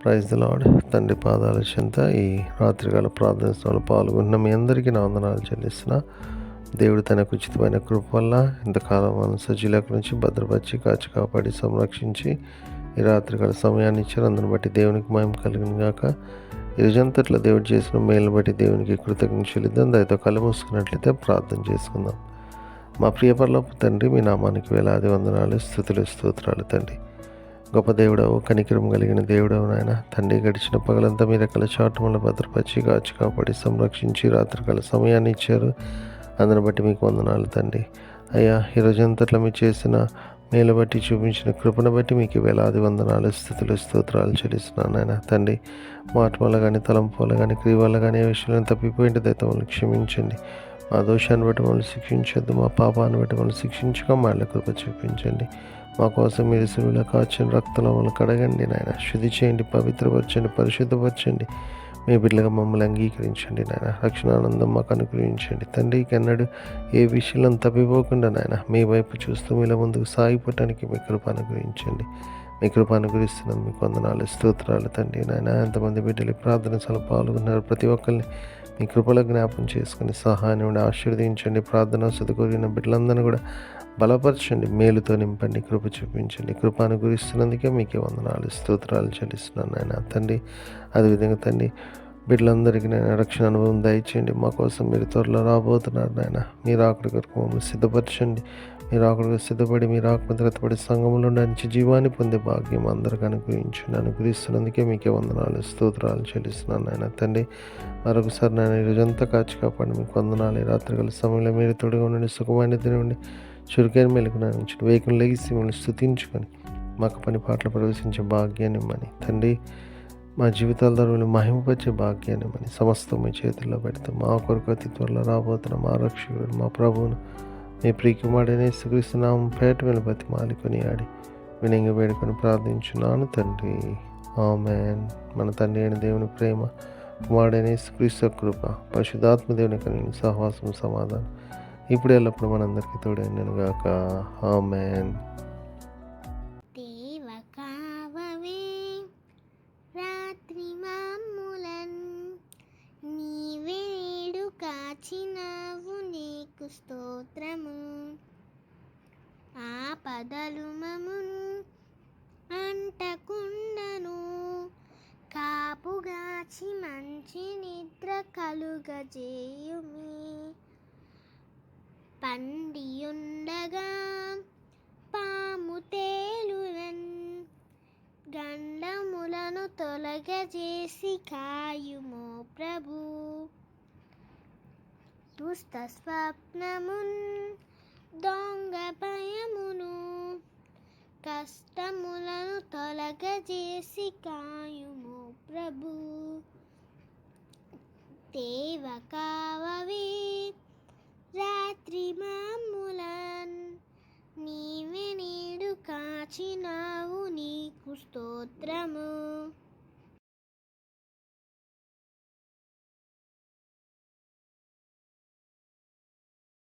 Praise the lord. తండ్రి పాదాల చెంత ఈ రాత్రికాల ప్రార్థన స్థలంలో పాల్గొంటున్న మీ అందరికీ నా వందనాలు చెల్లిస్తున్నా. దేవుడు తనకు ఉచితమైన కృప వల్ల ఇంతకాలం మనం సజీలకు నుంచి భద్రపరిచి కాచి కాపాడి సంరక్షించి ఈ రాత్రికాల సమయాన్ని ఇచ్చారు. అందుని బట్టి దేవునికి మహిమ కలిగిన గాక. ఈ రోజంతట్లో దేవుడు చేసిన మేలును బట్టి దేవునికి కృతజ్ఞత చెల్లిద్దాం. దయతో కళ్ళు మూసుకున్నట్లయితే ప్రార్థన చేసుకుందాం. మా ప్రియ పరలోకపు తండ్రి, మీ నామానికి వేలాది వందనాలు, స్తుతులు, స్తోత్రాలు తండ్రి. గొప్ప దేవుడవు, కనికరం కలిగిన దేవుడవు నాయన తండ్రి. గడిచిన పగలంతా మీ రకాల చాటుమల భద్రపరిచి కాచి కాపాడి సంరక్షించి రాత్రికాల సమయాన్ని ఇచ్చారు. అందుని బట్టి మీకు వందనాలు తండ్రి. అయ్యా, ఈ రోజంతట్లో మీరు చేసిన మేలు బట్టి చూపించిన కృపను బట్టి మీకు వేలాది వందనాలు, స్థుతులు, స్తోత్రాలు చెల్లిస్తున్నాను నాయన తండ్రి. మాట వల్ల కానీ, తలంపు వల్ల కానీ, క్రియ వల్ల కానీ ఏ విషయంలో తప్పిపోయింటే దయతో మమ్మల్ని క్షమించండి. మా దోషాన్ని బట్టి మమ్మల్ని శిక్షించొద్దు, మా పాపాన్ని బట్టి మమ్మల్ని శిక్షించక మళ్ళీ కృప చూపించండి. మా కోసం మీరు సిలువలో కాచిన రక్తంలో మమ్మల్ని కడగండి నాయన. శుద్ధి చేయండి, పవిత్రపరచండి, పరిశుద్ధపరచండి. మీ బిడ్డలుగా మమ్మల్ని అంగీకరించండి నాయన. రక్షణానందం మాకు అనుగ్రహించండి తండ్రికి. అన్నాడు ఏ విషయంలో తప్పిపోకుండా నాయన మీ వైపు చూస్తూ మీలో ముందుకు సాగిపోవటానికి మీ కృప అనుగ్రహించండి. మీ కృప అనుగ్రహిస్తున్నందుకు మీకు వందనాలు, స్తోత్రాలు తండ్రి నాయన. ఎంతమంది బిడ్డలు ప్రార్థన సభలో పాల్గొన్నారు, ప్రతి ఒక్కరిని మీ కృపలో జ్ఞాపం చేసుకుని సహాయం ఆశీర్వదించండి. ప్రార్థన కోరిన బిడ్డలందరినీ కూడా బలపరచండి, మేలుతో నింపండి, కృప చూపించండి. కృప అనుగ్రహిస్తున్నందుకే మీకే వందనాలు, స్తోత్రాలు చెల్లిస్తున్నాను నాయన తండ్రి. అదేవిధంగా తండ్రి బిడ్డలందరికీ నేను రక్షణ అనుభవం దయచేయండి. మా కోసం మీరు త్వరలో రాబోతున్నారు నాయన. మీరు ఆకుడి కొరకు మమ్మల్ని సిద్ధపరచండి. మీరు ఆకుడిగా సిద్ధపడి మీరు ఆత్మతరతపడి సంఘంలో నుంచి జీవాన్ని పొందే భాగ్యం అందరికీ అనుగ్రహిస్తున్నందుకే మీకే వందనాలు, స్తోత్రాలు చెల్లిస్తున్నాను నాయన తండ్రి. మరొకసారి నాయన ఈరోజంతా కాచి కాపాడి మీకు వందనాలు. రాత్రికాల సమయంలో మీరు తోడుగా ఉండండి, సుఖమైన తినండి, చురుకైన మెలుగున నుంచి వేకుని లెగిసి మిమ్మల్ని స్తుతించుకొని మాకు పని పాటలు ప్రవేశించే భాగ్యాన్ని ఇమ్మని తండ్రి. మా జీవితాల ద్వారా మహిమపరిచే భాగ్యాన్ని ఇమ్మని సమస్తం మీ చేతుల్లో పెడతాం. మా కొరకు అతి త్వరలో రాబోతున్న మా రక్షకుడు మా ప్రభువును మీ ప్రియకుమారుడైన యేసుక్రీస్తు నామం పేట మీద బతిమాలుకొని ఆడి వినయంగా వేడుకొని ప్రార్థించున్నాను తండ్రి. ఆమేన్. మన తండ్రి అయిన దేవుని ప్రేమ, కుమారుడైన యేసుక్రీస్తు కృప, పరిశుద్ధాత్మ దేవుని కలిగిన సహవాసం, సమాధానం ఇప్పుడు ఎల్లప్పుడు మనందరికీ తోడైనను గాక. ఆమేన్. రాత్రి మామూలన్ నీవేడు కాచినావు, నీకు స్తోత్రము. ఆపదలు మమును అంటకుండను, కాపుగాచి మంచి నిద్ర కలుగజేయుమి. పండియుండగా పాము తేలునన్, గండములను తొలగజేసి కాయుమో ప్రభు. దుష్ట స్వప్నమున్ దొంగ భయమును, కష్టములను తొలగజేసి కాయుమో ప్రభు. దేవ కావవే రాత్రి మామూలన్, నీవే నేడు కాచినావు, నీకు స్తోత్రము.